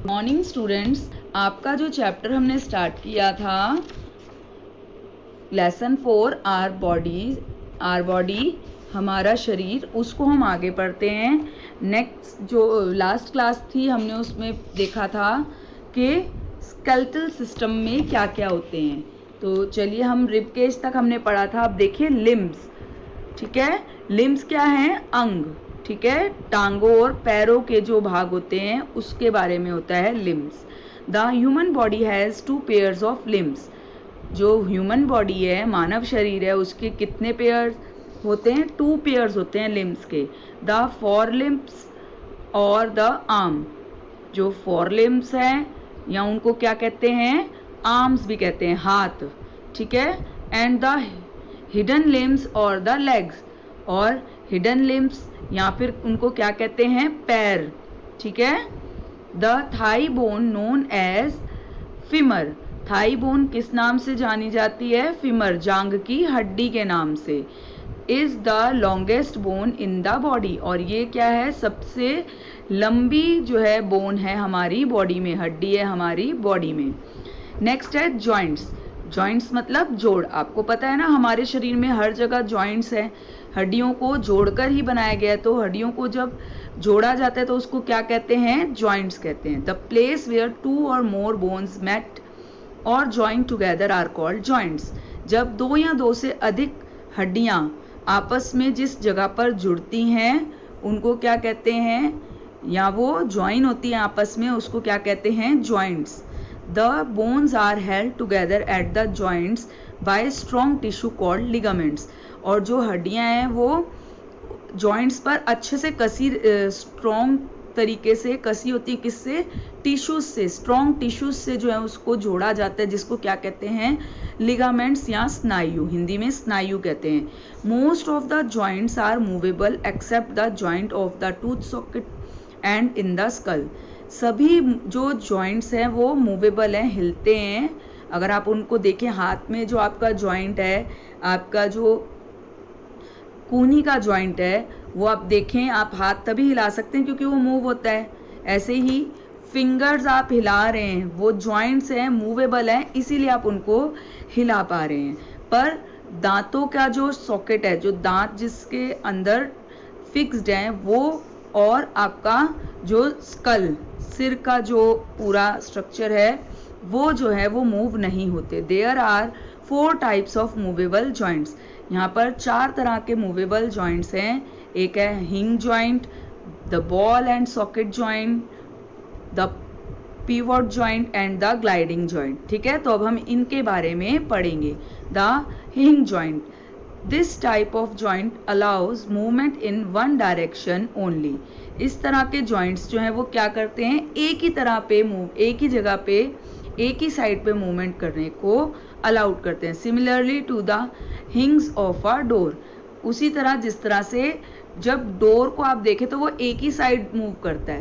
Morning students, आपका जो chapter हमने स्टार्ट किया था लेसन 4 आर बॉडी हमारा शरीर, उसको हम आगे पढ़ते हैं। नेक्स्ट जो लास्ट क्लास थी हमने उसमें देखा था कि स्केलेटल सिस्टम में क्या क्या होते हैं। तो चलिए, हम रिब केज तक हमने पढ़ा था। अब देखिए लिम्स। ठीक है, लिम्स क्या हैं? अंग। ठीक है, टांगों और पैरों के जो भाग होते हैं उसके बारे में होता है limbs. The human body has 2 pairs of limbs. जो ह्यूमन बॉडी है, मानव शरीर है, उसके कितने पेयर्स होते हैं? 2 पेयर्स होते हैं लिम्स के। द फोर लिम्स और द आर्म। जो फोर लिम्स हैं या उनको क्या कहते हैं? आर्म्स भी कहते हैं, हाथ। ठीक है, एंड द हिडन लिम्स और द लेग्स। और हिडन लिम्स या फिर उनको क्या कहते हैं? पैर। ठीक है, the thigh bone known as femur. Thigh bone किस नाम से जानी जाती है? फिमर, जांग की हड्डी के नाम से। Is the longest bone in the body. और ये क्या है? सबसे लंबी जो है बोन है हमारी बॉडी में, हड्डी है हमारी बॉडी में। नेक्स्ट है जॉइंट्स। जॉइंट्स मतलब जोड़। आपको पता है ना, हमारे शरीर में हर जगह जॉइंट्स हैं। हड्डियों को जोड़कर ही बनाया गया है, तो हड्डियों को जब जोड़ा जाता है तो उसको क्या कहते हैं? जॉइंट्स कहते हैं। द प्लेस वेयर 2 और मोर बोन्स मेट और joint together are called joints. जब 2 या 2 से अधिक हड्डियां आपस में जिस जगह पर जुड़ती हैं उनको क्या कहते हैं? या वो ज्वाइन होती है आपस में, उसको क्या कहते हैं? Joints. The bones are held together at the joints by strong tissue called ligaments. और जो हड्डियां हैं वो जॉइंट्स पर अच्छे से कसी, स्ट्रॉन्ग तरीके से कसी होती है। किससे? टिश्यूज से। स्ट्रॉन्ग टिश्यूज से जो है उसको जोड़ा जाता है, जिसको क्या कहते हैं? लिगामेंट्स या स्नायु। हिंदी में स्नायु कहते हैं। Most of the joints are movable except the joint of the tooth socket and in the skull. सभी जो जॉइंट्स हैं वो मूवेबल हैं, हिलते हैं। अगर आप उनको देखें, हाथ में जो आपका जॉइंट है, आपका जो कूहनी का जॉइंट है, वो आप देखें, आप हाथ तभी हिला सकते हैं क्योंकि वो मूव होता है। ऐसे ही फिंगर्स आप हिला रहे हैं, वो जॉइंट्स हैं, मूवेबल हैं, इसीलिए आप उनको हिला पा रहे हैं। पर दांतों का जो सॉकेट है, जो दांत जिसके अंदर फिक्स्ड है, वो और आपका जो स्कल, सिर का जो पूरा स्ट्रक्चर है, वो जो है वो मूव नहीं होते। There are 4 types of movable joints. यहाँ पर 4 तरह के मूवेबल जॉइंट्स हैं। एक है हिंग joint, the ball and socket joint, the pivot joint and the gliding joint. ठीक है, तो अब हम इनके बारे में पढ़ेंगे। द हिंग joint, this type of joint allows movement in one direction only. इस तरह के जॉइंट्स जो हैं वो क्या करते हैं? एक ही तरह पे मूव, एक ही जगह पे, एक ही साइड पे मूवमेंट करने को अलाउड करते हैं। Similarly to the hinges of a door. उसी तरह जिस तरह से जब डोर को आप देखें तो वो एक ही साइड मूव करता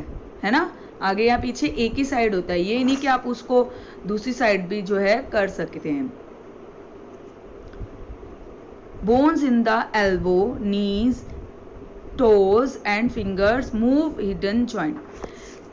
है ना, आगे या पीछे एक ही साइड होता है। ये नहीं कि आप उसको दूसरी साइड भी जो है कर सकते हैं। Bones in the elbow, knees, toes and fingers move hidden joint.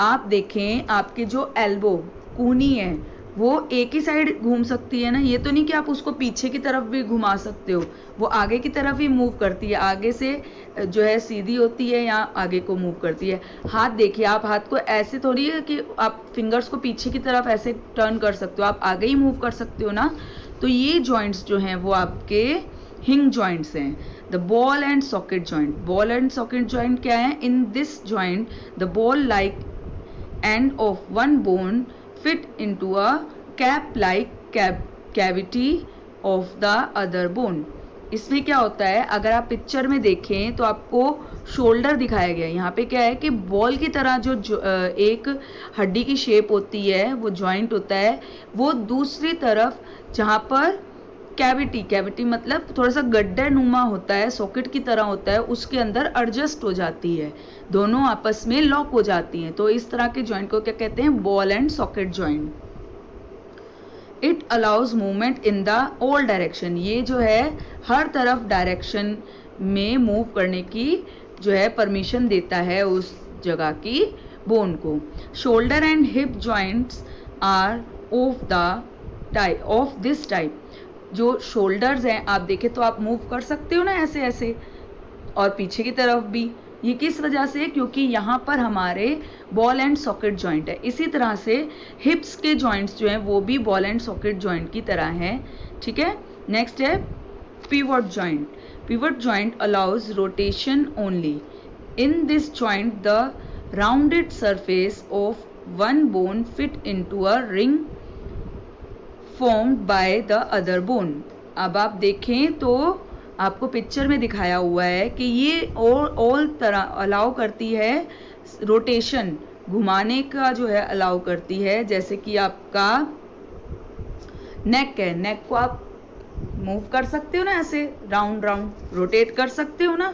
आप देखें, आपके जो एल्बो, कूहनी है, वो एक ही साइड घूम सकती है ना। ये तो नहीं कि आप उसको पीछे की तरफ भी घुमा सकते हो, वो आगे की तरफ ही मूव करती है। आगे से जो है सीधी होती है या आगे को मूव करती है। हाथ देखिए, आप हाथ को ऐसे थोड़ी है कि आप फिंगर्स को पीछे की तरफ ऐसे टर्न कर सकते हो, आप आगे ही मूव कर सकते हो ना। तो ये जॉइंट्स जो हैं वो आपके हिंग जॉइंट्स हैं। The ball and socket joint. Ball and socket joint क्या है? In this joint the ball like end of one bone fit into a cap-like cavity of the other bone. इसमें क्या होता है? अगर आप पिक्चर में देखें तो आपको शोल्डर दिखाया गया है। यहाँ पे क्या है कि बॉल की तरह जो एक हड्डी की शेप होती है, वो जॉइंट होता है, वो दूसरी तरफ जहाँ पर कैविटी मतलब थोड़ा सा गड्ढे नुमा होता है, सॉकेट की तरह होता है, उसके अंदर एडजस्ट हो जाती है, दोनों आपस में लॉक हो जाती हैं। तो इस तरह के जॉइंट को क्या कहते हैं? Ball and socket joint. It allows movement in the all direction. ये जो है हर तरफ डायरेक्शन में मूव करने की जो है परमिशन देता है उस जगह की बोन को। Shoulder and hip joints are of this type. जो शोल्डर्स हैं, आप देखें तो आप मूव कर सकते हो ना ऐसे ऐसे, और पीछे की तरफ भी। ये किस वजह से? क्योंकि यहाँ पर हमारे बॉल एंड सॉकेट जॉइंट है। इसी तरह से हिप्स के जॉइंट्स जो हैं वो भी बॉल एंड सॉकेट जॉइंट की तरह हैं, ठीक है। नेक्स्ट है pivot joint. Pivot joint allows rotation only. In this joint the rounded surface of one bone fit into a ring formed by the other bone. अब आप देखें तो आपको पिक्चर में दिखाया हुआ है कि ये ऑल तरह अलाउ करती है रोटेशन, घुमाने का जो है अलाउ करती है। जैसे कि आपका नेक है, नेक को आप मूव कर सकते हो ना ऐसे, राउंड राउंड रोटेट कर सकते हो ना।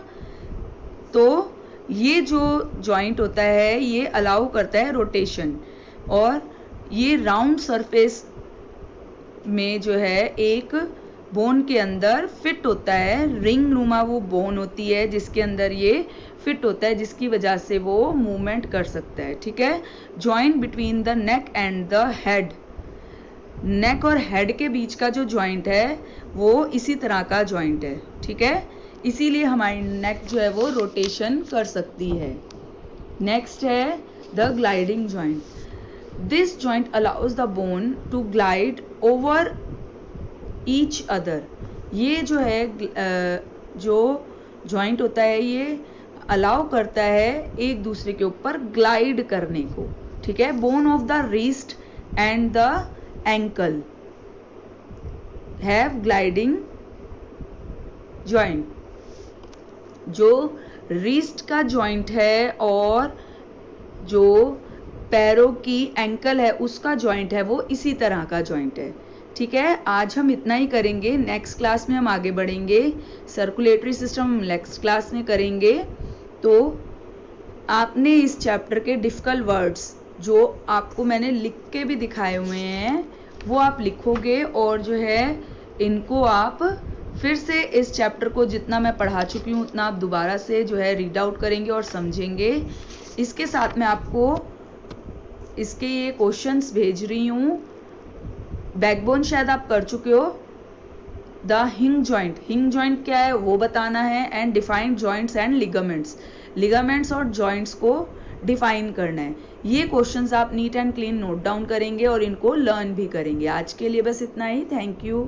तो ये जो जॉइंट होता है ये अलाउ करता है रोटेशन, और ये राउंड सरफेस में जो है एक बोन के अंदर फिट होता है। रिंग नुमा वो बोन होती है जिसके अंदर ये फिट होता है, जिसकी वजह से वो मूवमेंट कर सकता है, ठीक है। Joint between the neck and the head. Neck और हेड के बीच का जो जॉइंट है वो इसी तरह का जॉइंट है, ठीक है। इसीलिए हमारी नेक जो है वो रोटेशन कर सकती है। नेक्स्ट है the gliding joint. This joint allows the bone to glide over each other. ये जो है जो जॉइंट होता है ये अलाउ करता है एक दूसरे के ऊपर ग्लाइड करने को, ठीक है। Bone of the wrist and the ankle have gliding joint. जो रिस्ट का जॉइंट है और जो पैरों की एंकल है उसका जॉइंट है वो इसी तरह का जॉइंट है, ठीक है। आज हम इतना ही करेंगे, नेक्स्ट क्लास में हम आगे बढ़ेंगे। सर्कुलेटरी सिस्टम हम नेक्स्ट क्लास में करेंगे। तो आपने इस चैप्टर के डिफिकल्ट वर्ड्स जो आपको मैंने लिख के भी दिखाए हुए हैं वो आप लिखोगे, और जो है इनको आप फिर से इस चैप्टर को जितना मैं पढ़ा चुकी हूँ उतना आप दोबारा से जो है रीड आउट करेंगे और समझेंगे। इसके साथ मैं आपको इसके ये क्वेश्चंस भेज रही हूँ। बैकबोन शायद आप कर चुके हो। द हिंग जॉइंट, हिंग जॉइंट क्या है वो बताना है, and defined joints and ligaments, ligaments और जॉइंट्स को डिफाइन करना है। ये क्वेश्चंस आप neat and clean note down करेंगे और इनको लर्न भी करेंगे। आज के लिए बस इतना ही। Thank you.